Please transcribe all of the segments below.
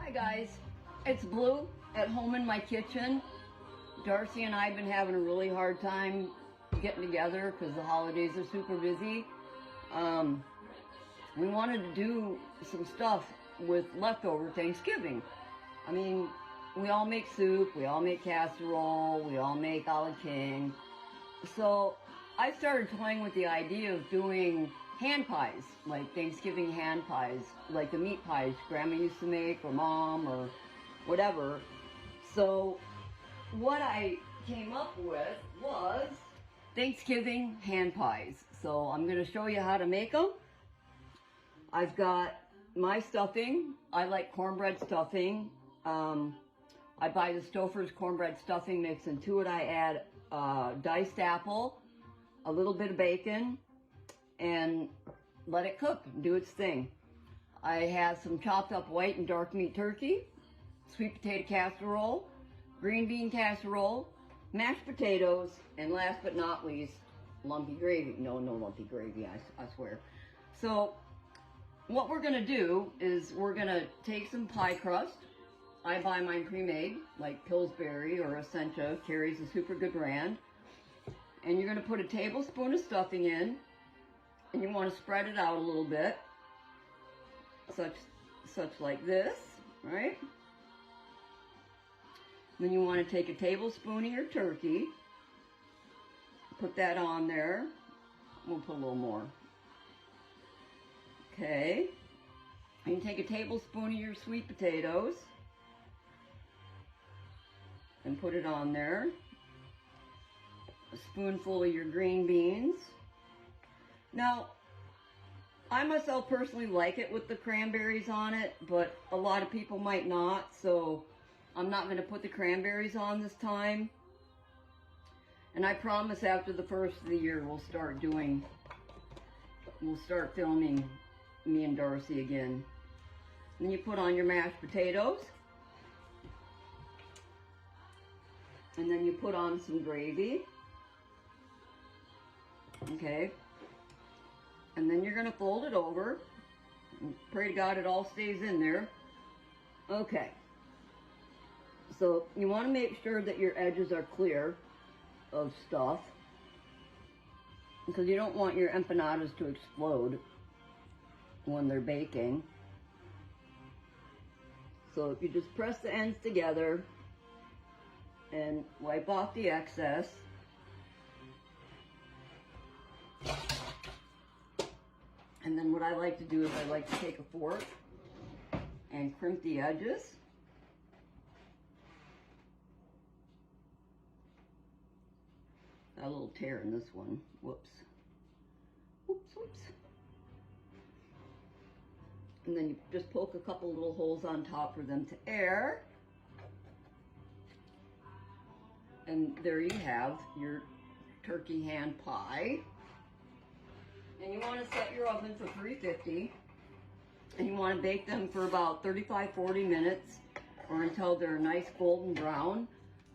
Hi guys, it's Blue at home in my kitchen. Darcy and I have been having a really hard time getting together because the holidays are super busy. We wanted to do some stuff with leftover Thanksgiving. I mean, we all make soup, we all make casserole, we all make a la king. So I started toying with the idea of doing hand pies, like Thanksgiving hand pies, like the meat pies Grandma used to make, or Mom, or whatever. So what I came up with was Thanksgiving hand pies. So I'm going to show you how to make them. I've got my stuffing. I like cornbread stuffing. I buy the Stouffer's cornbread stuffing mix, and to it I add diced apple, a little bit of bacon, and let it cook, do its thing. I have some chopped up white and dark meat turkey, sweet potato casserole, green bean casserole, mashed potatoes, and last but not least, lumpy gravy. No lumpy gravy, I swear. So what we're gonna do is we're gonna take some pie crust. I buy mine pre-made, like Pillsbury or Essentia carries a super good brand. And you're gonna put a tablespoon of stuffing in, and you want to spread it out a little bit, such like this, right? Then you want to take a tablespoon of your turkey, put that on there. We'll put a little more. Okay. And you take a tablespoon of your sweet potatoes and put it on there. A spoonful of your green beans. Now, I myself personally like it with the cranberries on it, but a lot of people might not, so I'm not going to put the cranberries on this time. And I promise after the first of the year we'll start filming me and Darcy again. Then you put on your mashed potatoes. And then you put on some gravy. Okay. And then you're going to fold it over. And pray to God it all stays in there. Okay. So you want to make sure that your edges are clear of stuff, because you don't want your empanadas to explode when they're baking. So if you just press the ends together and wipe off the excess. And then what I like to do is I like to take a fork and crimp the edges. Got a little tear in this one. Whoops. Whoops. And then you just poke a couple little holes on top for them to air. And there you have your turkey hand pie. And you want to set your oven for 350, and you want to bake them for about 35-40 minutes, or until they're nice golden brown.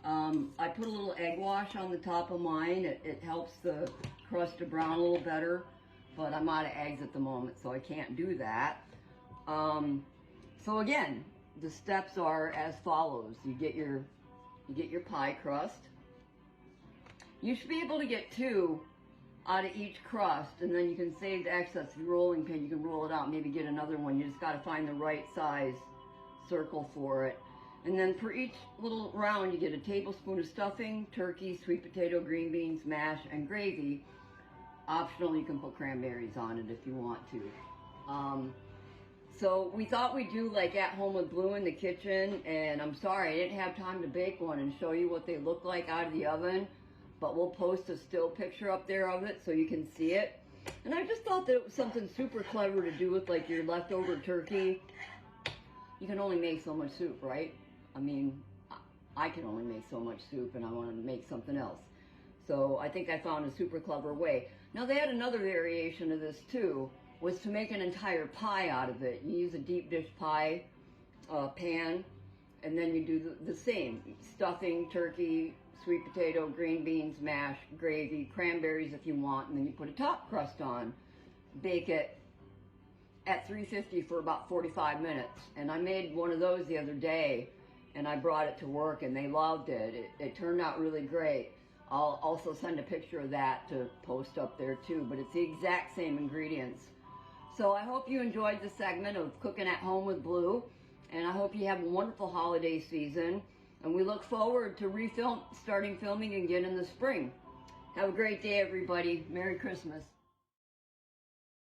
I put a little egg wash on the top of mine. It helps the crust to brown a little better, but I'm out of eggs at the moment, so I can't do that. So again, the steps are as follows. You get your pie crust. You should be able to get 2 out of each crust, and then you can save the excess. If you're rolling pin, you can roll it out, maybe get another one. You just got to find the right size circle for it. And then for each little round, you get a tablespoon of stuffing, turkey, sweet potato, green beans, mash, and gravy. Optional, you can put cranberries on it if you want to. So we thought we'd do like at home with Blue in the kitchen, and I'm sorry I didn't have time to bake one and show you what they look like out of the oven. But we'll post a still picture up there of it so you can see it. And I just thought that it was something super clever to do with like your leftover turkey. You can only make so much soup, right? I mean, I can only make so much soup, and I wanted to make something else. So I think I found a super clever way. Now they had another variation of this too, was to make an entire pie out of it. You use a deep dish pie pan, and then you do the same. Stuffing, turkey, sweet potato, green beans, mash, gravy, cranberries if you want, and then you put a top crust on. Bake it at 350 for about 45 minutes. And I made one of those the other day, and I brought it to work, and they loved it. It turned out really great. I'll also send a picture of that to post up there too, but it's the exact same ingredients. So I hope you enjoyed this segment of Cooking at Home with Blue, and I hope you have a wonderful holiday season, and we look forward to starting filming again in the spring. Have a great day, everybody. Merry Christmas.